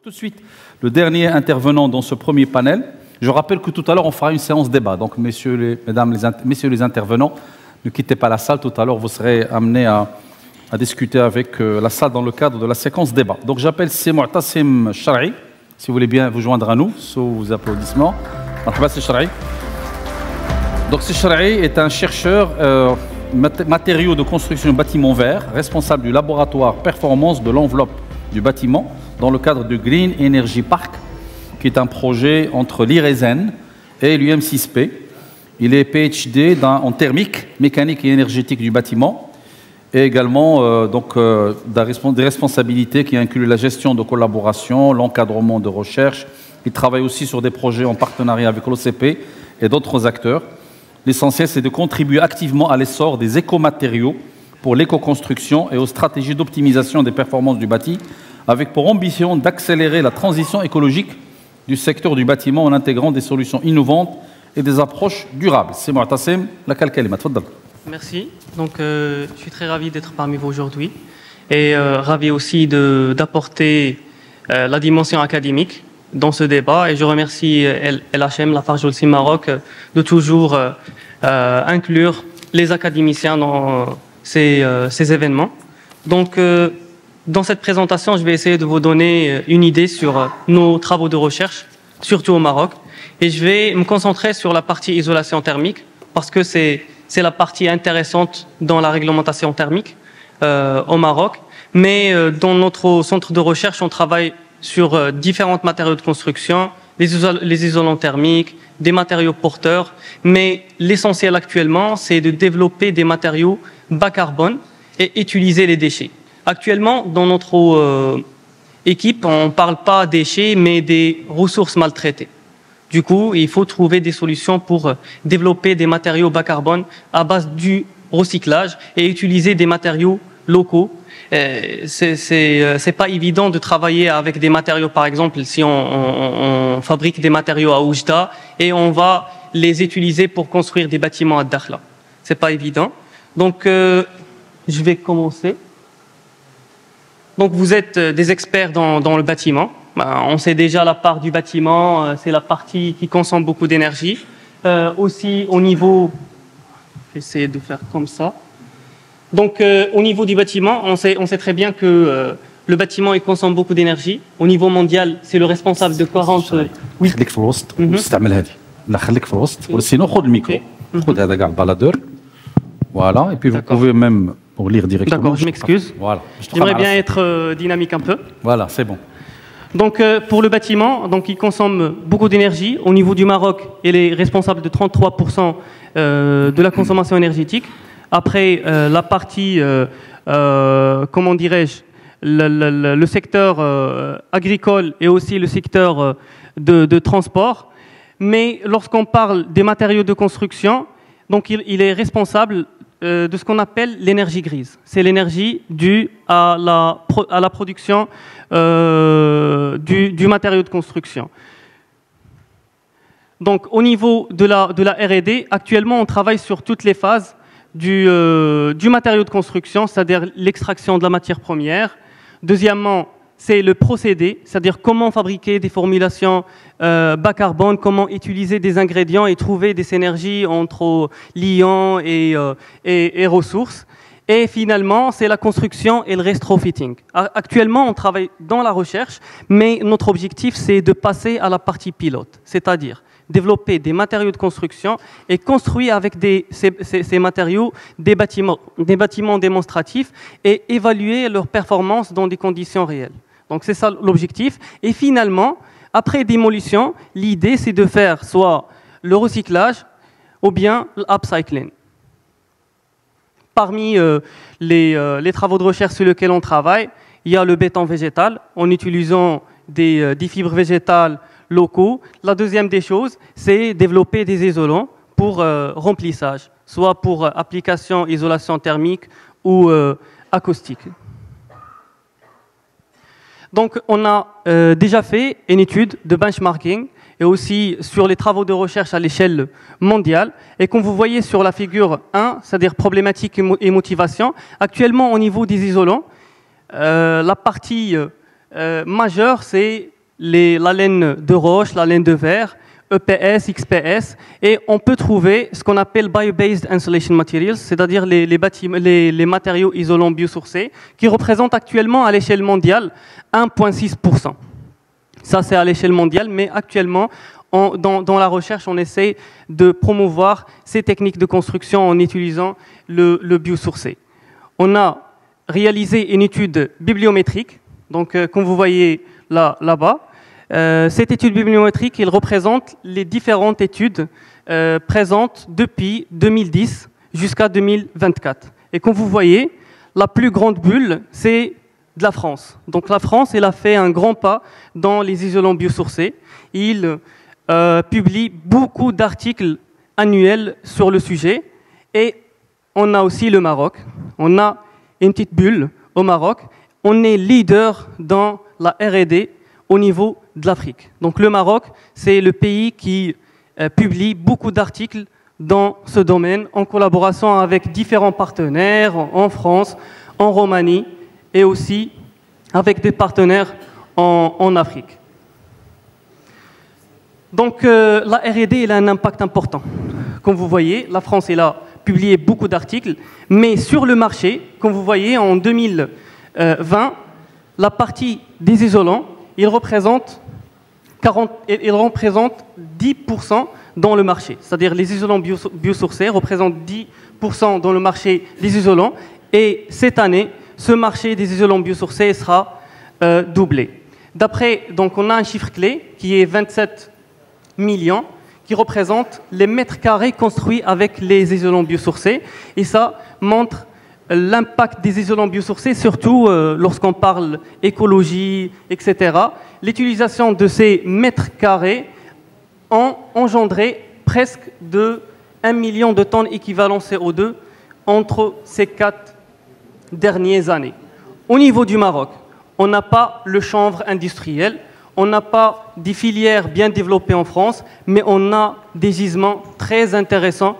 Tout de suite, le dernier intervenant dans ce premier panel. Je rappelle que tout à l'heure, on fera une séance débat. Donc, messieurs les intervenants, ne quittez pas la salle. Tout à l'heure, vous serez amenés à discuter avec la salle dans le cadre de la séquence débat. Donc, j'appelle Si Mu'tasim Charri, si vous voulez bien vous joindre à nous, sous vos applaudissements. Donc, Si Charri est un chercheur matériaux de construction bâtiment vert, responsable du laboratoire performance de l'enveloppe du bâtiment, dans le cadre du Green Energy Park, qui est un projet entre l'IRESEN et l'UM6P. Il est PhD en thermique, mécanique et énergétique du bâtiment, et également des responsabilités qui incluent la gestion de collaboration, l'encadrement de recherche. Il travaille aussi sur des projets en partenariat avec l'OCP et d'autres acteurs. L'essentiel, c'est de contribuer activement à l'essor des écomatériaux pour l'éco-construction et aux stratégies d'optimisation des performances du bâti, avec pour ambition d'accélérer la transition écologique du secteur du bâtiment en intégrant des solutions innovantes et des approches durables. C'est Mu'tasim, laquelle kalima. Tfaddal. Merci. Donc, je suis très ravi d'être parmi vous aujourd'hui et ravi aussi d'apporter la dimension académique dans ce débat. Et je remercie LHM, Lafarge Holcim Maroc, de toujours inclure les académiciens dans ces événements. Donc, dans cette présentation, je vais essayer de vous donner une idée sur nos travaux de recherche, surtout au Maroc. Et je vais me concentrer sur la partie isolation thermique, parce que c'est la partie intéressante dans la réglementation thermique au Maroc. Mais dans notre centre de recherche, on travaille sur différents matériaux de construction, les isolants thermiques, des matériaux porteurs. Mais l'essentiel actuellement, c'est de développer des matériaux bas carbone et utiliser les déchets. Actuellement, dans notre équipe, on ne parle pas déchets, mais des ressources maltraitées. Du coup, il faut trouver des solutions pour développer des matériaux bas carbone à base du recyclage et utiliser des matériaux locaux. C'est pas évident de travailler avec des matériaux, par exemple, si on fabrique des matériaux à Oujda et on va les utiliser pour construire des bâtiments à Dakhla. C'est pas évident. Donc, je vais commencer. Donc vous êtes des experts dans le bâtiment. On sait déjà la part du bâtiment, c'est la partie qui consomme beaucoup d'énergie. Aussi au niveau, j'essaie de faire comme ça. Donc au niveau du bâtiment, on sait très bien que le bâtiment il consomme beaucoup d'énergie. Au niveau mondial, c'est le responsable de 40. Oui. خليك في الوسط واستعمل هذه. لا خليك في الوسط ولا sinon خذ الميكرو. خذ هذا كاع البالادور. Voilà, et puis vous pouvez même pour lire directement. D'accord, je m'excuse. Voilà. J'aimerais bien être dynamique un peu. Voilà, c'est bon. Donc pour le bâtiment, donc il consomme beaucoup d'énergie. Au niveau du Maroc, il est responsable de 33% de la consommation énergétique. Après la partie, comment dirais-je, le secteur agricole et aussi le secteur de transport. Mais lorsqu'on parle des matériaux de construction, donc il est responsable de ce qu'on appelle l'énergie grise. C'est l'énergie due à la production du matériau de construction. Donc au niveau de la R&D, actuellement on travaille sur toutes les phases du matériau de construction, c'est-à-dire l'extraction de la matière première. Deuxièmement, c'est le procédé, c'est-à-dire comment fabriquer des formulations bas carbone, comment utiliser des ingrédients et trouver des synergies entre liants et ressources. Et finalement, c'est la construction et le retrofitting. Actuellement, on travaille dans la recherche, mais notre objectif, c'est de passer à la partie pilote, c'est-à-dire développer des matériaux de construction et construire avec ces matériaux des bâtiments démonstratifs et évaluer leur performance dans des conditions réelles. Donc c'est ça l'objectif. Et finalement, après démolition, l'idée c'est de faire soit le recyclage ou bien l'upcycling. Parmi les travaux de recherche sur lesquels on travaille, il y a le béton végétal en utilisant des fibres végétales locaux. La deuxième des choses, c'est développer des isolants pour remplissage, soit pour application isolation thermique ou acoustique. Donc, on a déjà fait une étude de benchmarking et aussi sur les travaux de recherche à l'échelle mondiale. Et comme vous voyez sur la figure 1, c'est-à-dire problématique et motivation, actuellement au niveau des isolants, la partie majeure, c'est la laine de roche, la laine de verre, EPS, XPS, et on peut trouver ce qu'on appelle Bio-Based Insulation Materials, c'est-à-dire les matériaux isolants biosourcés, qui représentent actuellement à l'échelle mondiale 1,6%. Ça, c'est à l'échelle mondiale, mais actuellement, dans la recherche, on essaie de promouvoir ces techniques de construction en utilisant le biosourcé. On a réalisé une étude bibliométrique, donc comme vous voyez là-bas. Cette étude bibliométrique, elle représente les différentes études présentes depuis 2010 jusqu'à 2024. Et comme vous voyez, la plus grande bulle, c'est de la France. Donc la France, elle a fait un grand pas dans les isolants biosourcés. Il publie beaucoup d'articles annuels sur le sujet. Et on a aussi le Maroc. On a une petite bulle au Maroc. On est leader dans la R&D au niveau de l'Afrique. Donc le Maroc, c'est le pays qui publie beaucoup d'articles dans ce domaine en collaboration avec différents partenaires en France, en Roumanie et aussi avec des partenaires en Afrique. Donc la R&D, elle a un impact important. Comme vous voyez, la France, elle a publié beaucoup d'articles, mais sur le marché, comme vous voyez, en 2020, la partie des isolants, il représente 10% dans le marché. C'est-à-dire les isolants biosourcés représentent 10% dans le marché des isolants. Et cette année, ce marché des isolants biosourcés sera doublé. Donc on a un chiffre clé qui est 27 millions, qui représente les mètres carrés construits avec les isolants biosourcés. Et ça montre l'impact des isolants biosourcés, surtout lorsqu'on parle écologie, etc. L'utilisation de ces mètres carrés a engendré presque de 1 million de tonnes équivalent CO2 entre ces 4 dernières années. Au niveau du Maroc, on n'a pas le chanvre industriel, on n'a pas des filières bien développées en France, mais on a des gisements très intéressants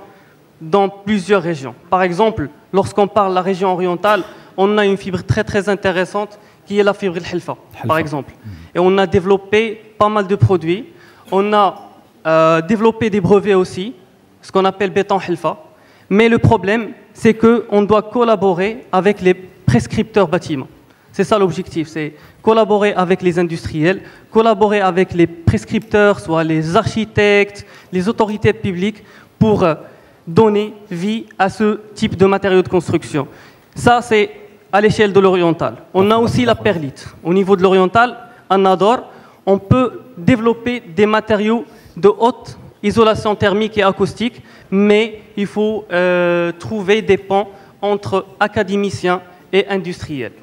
dans plusieurs régions. Par exemple, lorsqu'on parle de la région orientale, on a une fibre très très intéressante qui est la fibre Hilfa, par exemple. Et on a développé pas mal de produits. On a développé des brevets aussi, ce qu'on appelle béton Hilfa. Mais le problème, c'est qu'on doit collaborer avec les prescripteurs bâtiments. C'est ça l'objectif, c'est collaborer avec les industriels, collaborer avec les prescripteurs, soit les architectes, les autorités publiques, pour donner vie à ce type de matériaux de construction. Ça, c'est à l'échelle de l'oriental. On a aussi la perlite. Au niveau de l'oriental, à Nador, on peut développer des matériaux de haute isolation thermique et acoustique, mais il faut trouver des ponts entre académiciens et industriels.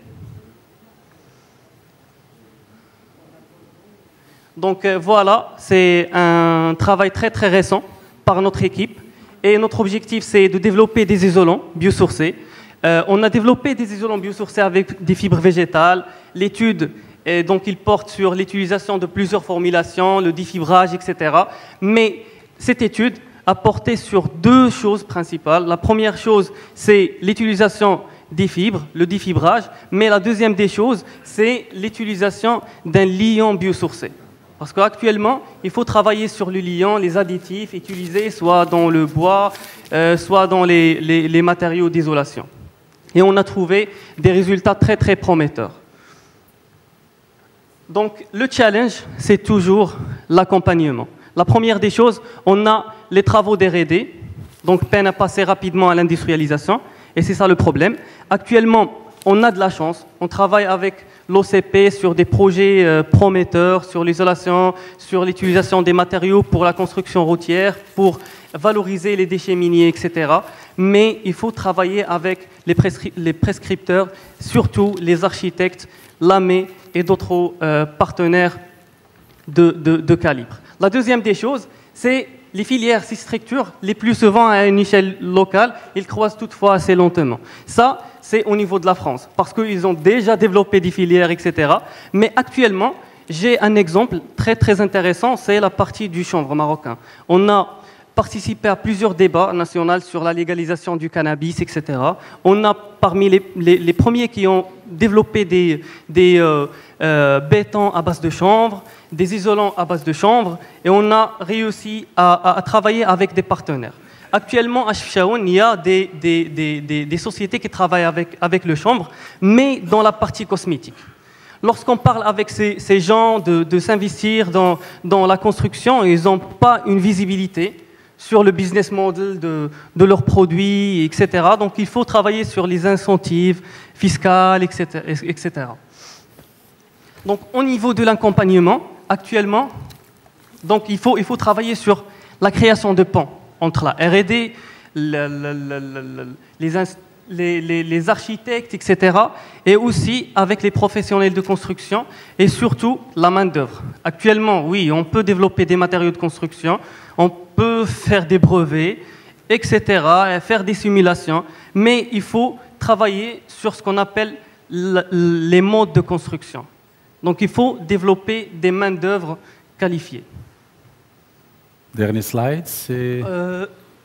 Donc voilà, c'est un travail très très récent par notre équipe. Et notre objectif, c'est de développer des isolants biosourcés. On a développé des isolants biosourcés avec des fibres végétales. L'étude, donc, il porte sur l'utilisation de plusieurs formulations, le défibrage, etc. Mais cette étude a porté sur 2 choses principales. La première chose, c'est l'utilisation des fibres, le défibrage. Mais la deuxième des choses, c'est l'utilisation d'un liant biosourcé. Parce qu'actuellement, il faut travailler sur le liant, les additifs utilisés soit dans le bois, soit dans les matériaux d'isolation. Et on a trouvé des résultats très très prometteurs. Donc le challenge, c'est toujours l'accompagnement. La première des choses, on a les travaux d'R&D, donc peine à passer rapidement à l'industrialisation, et c'est ça le problème. Actuellement, on a de la chance, on travaille avec l'OCP sur des projets prometteurs, sur l'isolation, sur l'utilisation des matériaux pour la construction routière, pour valoriser les déchets miniers, etc. Mais il faut travailler avec les prescripteurs, surtout les architectes, l'AME et d'autres partenaires de calibre. La deuxième des choses, c'est les filières, ces structures, les plus souvent à une échelle locale, ils croissent toutefois assez lentement. Ça, c'est au niveau de la France, parce qu'ils ont déjà développé des filières, etc. Mais actuellement, j'ai un exemple très très intéressant, c'est la partie du chanvre marocain. On a participé à plusieurs débats nationaux sur la légalisation du cannabis, etc. On a parmi les premiers qui ont développer des bétons à base de chanvre, des isolants à base de chanvre, et on a réussi à travailler avec des partenaires. Actuellement, à Chefchaouen, il y a des sociétés qui travaillent avec le chanvre, mais dans la partie cosmétique. Lorsqu'on parle avec ces gens de s'investir dans la construction, ils n'ont pas une visibilité sur le business model de leurs produits, etc. Donc, il faut travailler sur les incentives fiscales, etc. Donc, au niveau de l'accompagnement, actuellement, donc, il faut travailler sur la création de ponts entre la R&D, les architectes, etc., et aussi avec les professionnels de construction, et surtout la main-d'œuvre. Actuellement, oui, on peut développer des matériaux de construction, on peut faire des brevets, etc., et faire des simulations, mais il faut travailler sur ce qu'on appelle les modes de construction. Donc, il faut développer des main-d'œuvre qualifiées. Dernier slide, c'est...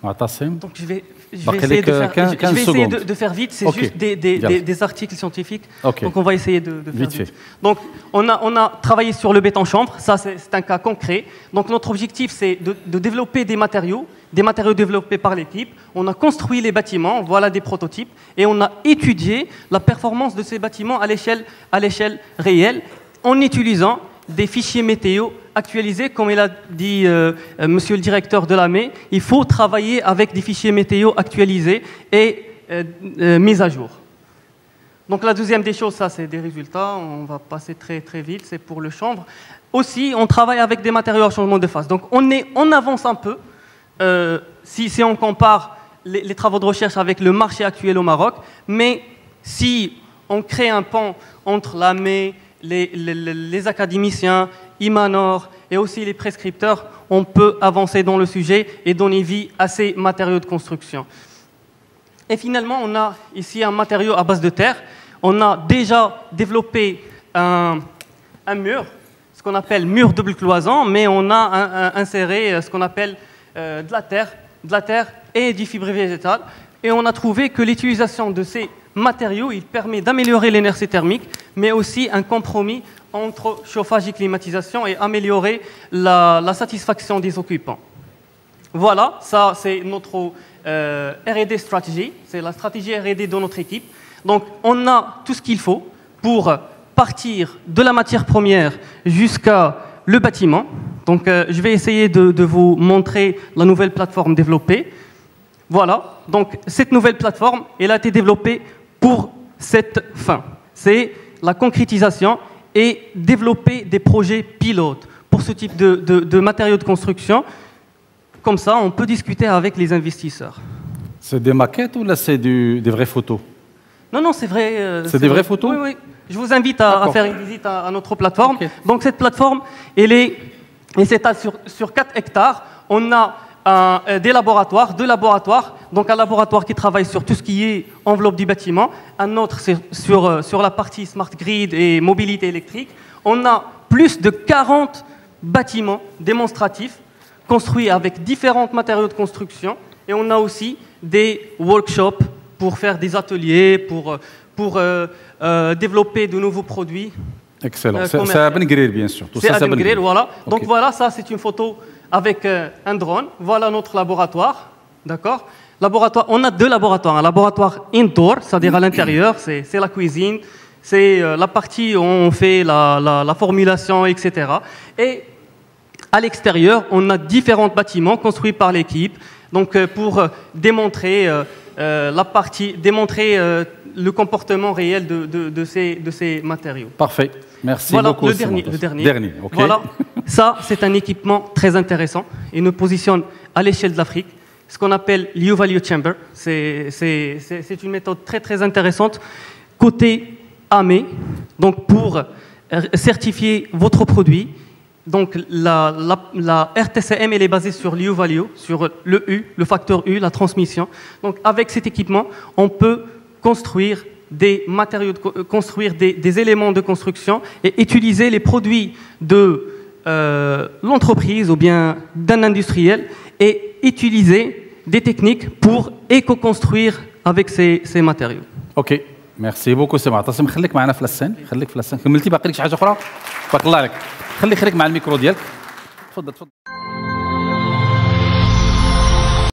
Donc je vais essayer de faire vite, c'est juste des articles scientifiques, donc on va essayer de faire vite. Donc on a travaillé sur le béton chanvre, ça c'est un cas concret. Donc notre objectif c'est de développer des matériaux développés par l'équipe. On a construit les bâtiments, voilà des prototypes, et on a étudié la performance de ces bâtiments à l'échelle réelle en utilisant des fichiers météo actualisés, comme il a dit monsieur le directeur de l'AME, il faut travailler avec des fichiers météo actualisés et mis à jour. Donc la deuxième des choses, ça c'est des résultats, on va passer très très vite, c'est pour le chanvre. Aussi, on travaille avec des matériaux à changement de phase. Donc on avance un peu, si on compare les travaux de recherche avec le marché actuel au Maroc, mais si on crée un pont entre l'AME, les académiciens, Imanor et aussi les prescripteurs, on peut avancer dans le sujet et donner vie à ces matériaux de construction. Et finalement, on a ici un matériau à base de terre. On a déjà développé un mur, ce qu'on appelle mur double cloison, mais on a inséré ce qu'on appelle de la terre et du fibre végétal. Et on a trouvé que l'utilisation de ces matériaux, il permet d'améliorer l'énergie thermique, mais aussi un compromis entre chauffage et climatisation et améliorer la satisfaction des occupants. Voilà, ça c'est notre R&D stratégie, c'est la stratégie R&D de notre équipe. Donc on a tout ce qu'il faut pour partir de la matière première jusqu'à le bâtiment. Donc je vais essayer de vous montrer la nouvelle plateforme développée. Voilà, donc cette nouvelle plateforme, elle a été développée pour cette fin. C'est la concrétisation et développer des projets pilotes pour ce type de matériaux de construction. Comme ça, on peut discuter avec les investisseurs. C'est des maquettes ou là c'est des vraies photos? Non, c'est vrai. C'est des vraies photos? Oui, oui. Je vous invite à faire une visite à notre plateforme. Okay. Donc cette plateforme, elle s'étale sur 4 hectares. On a deux laboratoires, donc un laboratoire qui travaille sur tout ce qui est enveloppe du bâtiment, un autre sur la partie smart grid et mobilité électrique. On a plus de 40 bâtiments démonstratifs construits avec différents matériaux de construction, et on a aussi des workshops pour faire des ateliers, pour développer de nouveaux produits. Excellent. C'est à Ben Guerir, bien sûr. C'est à Ben Guerir, voilà. Okay. Donc voilà, ça c'est une photo avec un drone. Voilà notre laboratoire, d'accord. On a 2 laboratoires. Un laboratoire indoor, c'est-à-dire à l'intérieur, c'est la cuisine, c'est la partie où on fait la formulation, etc. Et à l'extérieur, on a différents bâtiments construits par l'équipe, donc pour démontrer le comportement réel de ces matériaux. Parfait. Merci voilà, beaucoup. Le dernier. Okay. Voilà, ça c'est un équipement très intéressant et nous positionne à l'échelle de l'Afrique, ce qu'on appelle l'U-Value Chamber. C'est une méthode très très intéressante côté AME, donc pour certifier votre produit. Donc la RTCM elle est basée sur l'U-Value, sur le U, le facteur U, la transmission. Donc avec cet équipement, on peut construire des matériaux, construire des éléments de construction et utiliser les produits de l'entreprise ou bien d'un industriel et utiliser des techniques pour éco-construire avec ces matériaux. Ok, ميرسي بوكو سي معتصم. خليك معنا في لسان، خليك في لسان. كملتي باقي لك شي حاجه اخرى؟ بارك الله عليك. خليك مع الميكرو ديالك. تفضل تفضل.